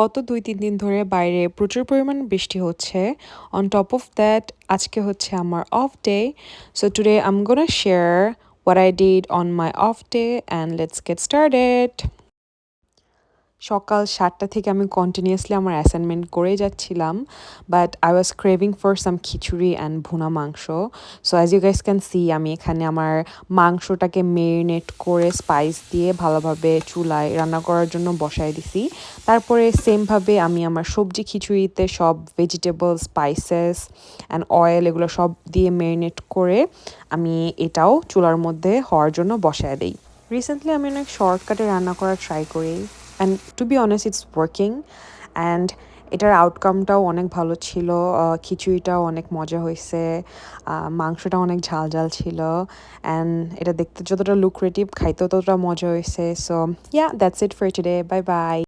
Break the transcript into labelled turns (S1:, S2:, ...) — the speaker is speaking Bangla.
S1: গত ২-৩ দিন ধরে বাইরে প্রচুর পরিমাণ বৃষ্টি হচ্ছে। On top of that, আজকে হচ্ছে আমার off day. So today I'm gonna share what I did on my off day and let's get started. সকাল ৭টা থেকে আমি কন্টিনিউয়াসলি আমার অ্যাসাইনমেন্ট করেই যাচ্ছিলাম। But I was craving for some khichdi and bhuna mangsho. So as you guys can see আমি এখানে আমার মাংসটাকে মেরিনেট করে স্পাইস দিয়ে ভালোভাবে চুলায় রান্না করার জন্য বসায় দিছি। তারপরে সেমভাবে আমি আমার সবজি খিচুড়িতে সব ভেজিটেবল, স্পাইসেস অ্যান্ড অয়েল এগুলো সব দিয়ে মেরিনেট করে আমি এটাও চুলার মধ্যে হওয়ার জন্য বসায় দিই। রিসেন্টলি আমি অনেক শর্টকাটে রান্না করার ট্রাই করি and to be honest it's working and এটার আউটকামটাও অনেক ভালো ছিল। খিচুড়িটাও অনেক মজা হয়েছে, মাংসটা অনেক ঝাল ঝাল ছিল অ্যান্ড এটা দেখতে যতটা লুক্রেটিভ খাইতেও ততটা মজা হয়েছে। So yeah, that's it for today, bye bye.